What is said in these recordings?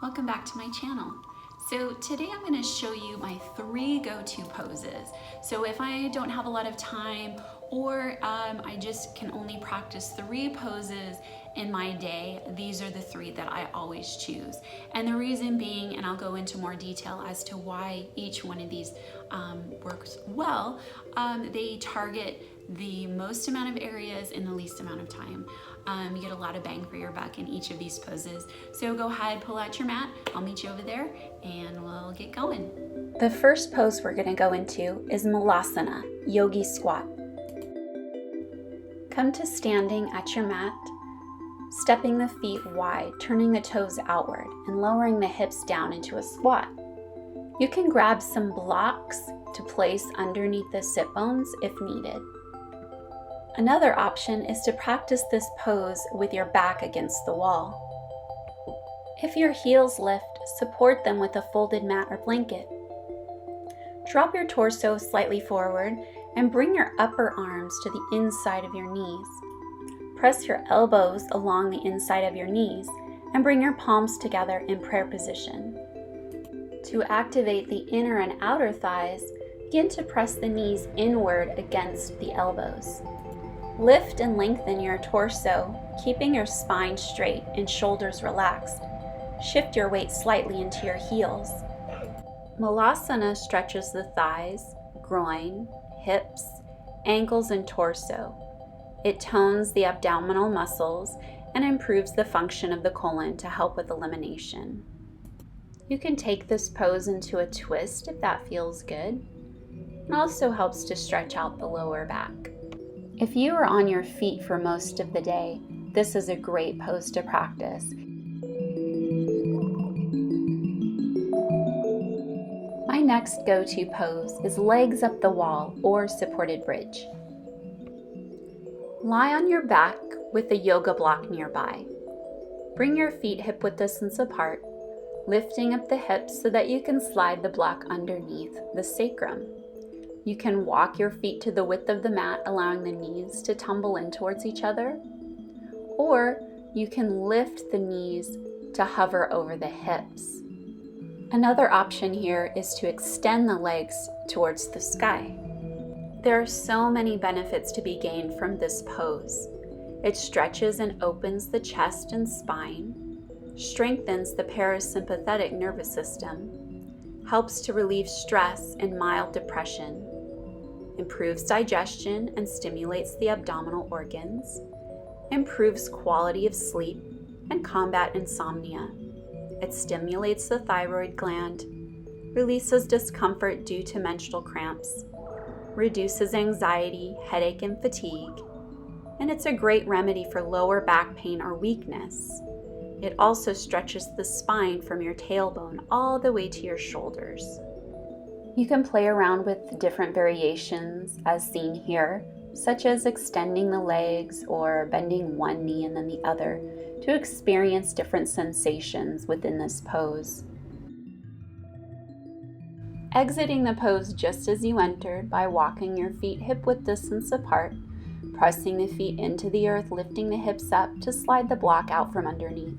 Welcome back to my channel. So today I'm going to show you my 3 go-to poses. So if I don't have a lot of time or I just can only practice 3 poses in my day, these are the 3 that I always choose. And the reason being, and I'll go into more detail as to why each one of these works well, they target the most amount of areas in the least amount of time. You get a lot of bang for your buck in each of these poses. So go ahead, pull out your mat. I'll meet you over there and we'll get going. The first pose we're going to go into is Malasana, Yogi squat. Come to standing at your mat, stepping the feet wide, turning the toes outward, and lowering the hips down into a squat. You can grab some blocks to place underneath the sit bones if needed. Another option is to practice this pose with your back against the wall. If your heels lift, support them with a folded mat or blanket. Drop your torso slightly forward and bring your upper arms to the inside of your knees. Press your elbows along the inside of your knees and bring your palms together in prayer position. To activate the inner and outer thighs, begin to press the knees inward against the elbows. Lift and lengthen your torso, keeping your spine straight and shoulders relaxed. Shift your weight slightly into your heels. Malasana stretches the thighs, groin, hips, ankles, and torso. It tones the abdominal muscles and improves the function of the colon to help with elimination. You can take this pose into a twist if that feels good. It also helps to stretch out the lower back. If you are on your feet for most of the day, this is a great pose to practice. My next go-to pose is legs up the wall or supported bridge. Lie on your back with a yoga block nearby. Bring your feet hip-width distance apart, lifting up the hips so that you can slide the block underneath the sacrum. You can walk your feet to the width of the mat, allowing the knees to tumble in towards each other. Or you can lift the knees to hover over the hips. Another option here is to extend the legs towards the sky. There are so many benefits to be gained from this pose. It stretches and opens the chest and spine, strengthens the parasympathetic nervous system, helps to relieve stress and mild depression, improves digestion and stimulates the abdominal organs, improves quality of sleep and combat insomnia. It stimulates the thyroid gland, releases discomfort due to menstrual cramps, reduces anxiety, headache, and fatigue, and it's a great remedy for lower back pain or weakness. It also stretches the spine from your tailbone all the way to your shoulders. You can play around with different variations as seen here, such as extending the legs or bending one knee and then the other to experience different sensations within this pose. Exiting the pose just as you entered by walking your feet hip-width distance apart, pressing the feet into the earth, lifting the hips up to slide the block out from underneath,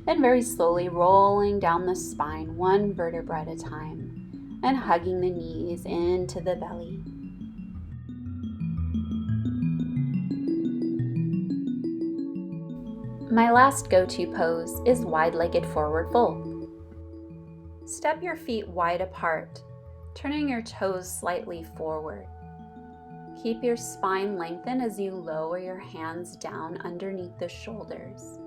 then very slowly rolling down the spine one vertebra at a time and hugging the knees into the belly. My last go-to pose is wide-legged forward fold. Step your feet wide apart, turning your toes slightly forward. Keep your spine lengthened as you lower your hands down underneath the shoulders.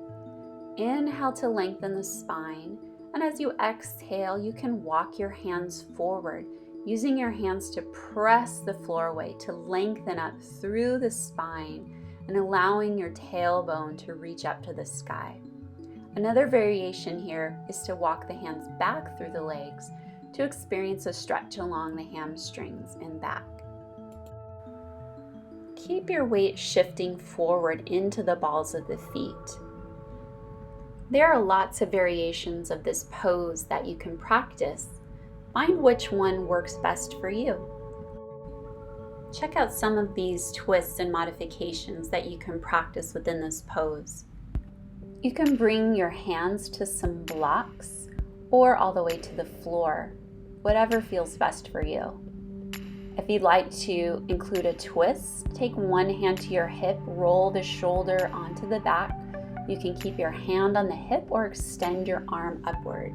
Inhale to lengthen the spine, and as you exhale, you can walk your hands forward, using your hands to press the floor away to lengthen up through the spine and allowing your tailbone to reach up to the sky. Another variation here is to walk the hands back through the legs to experience a stretch along the hamstrings and back. Keep your weight shifting forward into the balls of the feet. There are lots of variations of this pose that you can practice. Find which one works best for you. Check out some of these twists and modifications that you can practice within this pose. You can bring your hands to some blocks or all the way to the floor, whatever feels best for you. If you'd like to include a twist, take one hand to your hip, roll the shoulder onto the back. You can keep your hand on the hip or extend your arm upward.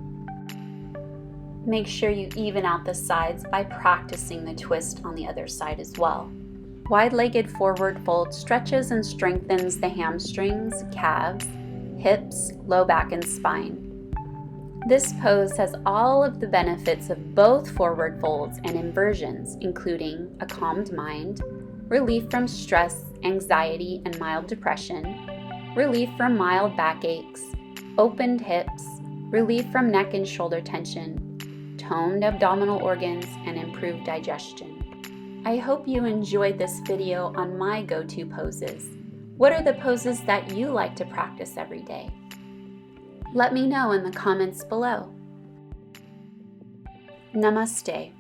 Make sure you even out the sides by practicing the twist on the other side as well. Wide-legged forward fold stretches and strengthens the hamstrings, calves, hips, low back, and spine. This pose has all of the benefits of both forward folds and inversions, including a calmed mind, relief from stress, anxiety, and mild depression, relief from mild backaches, opened hips, relief from neck and shoulder tension, toned abdominal organs, and improved digestion. I hope you enjoyed this video on my go-to poses. What are the poses that you like to practice every day? Let me know in the comments below. Namaste.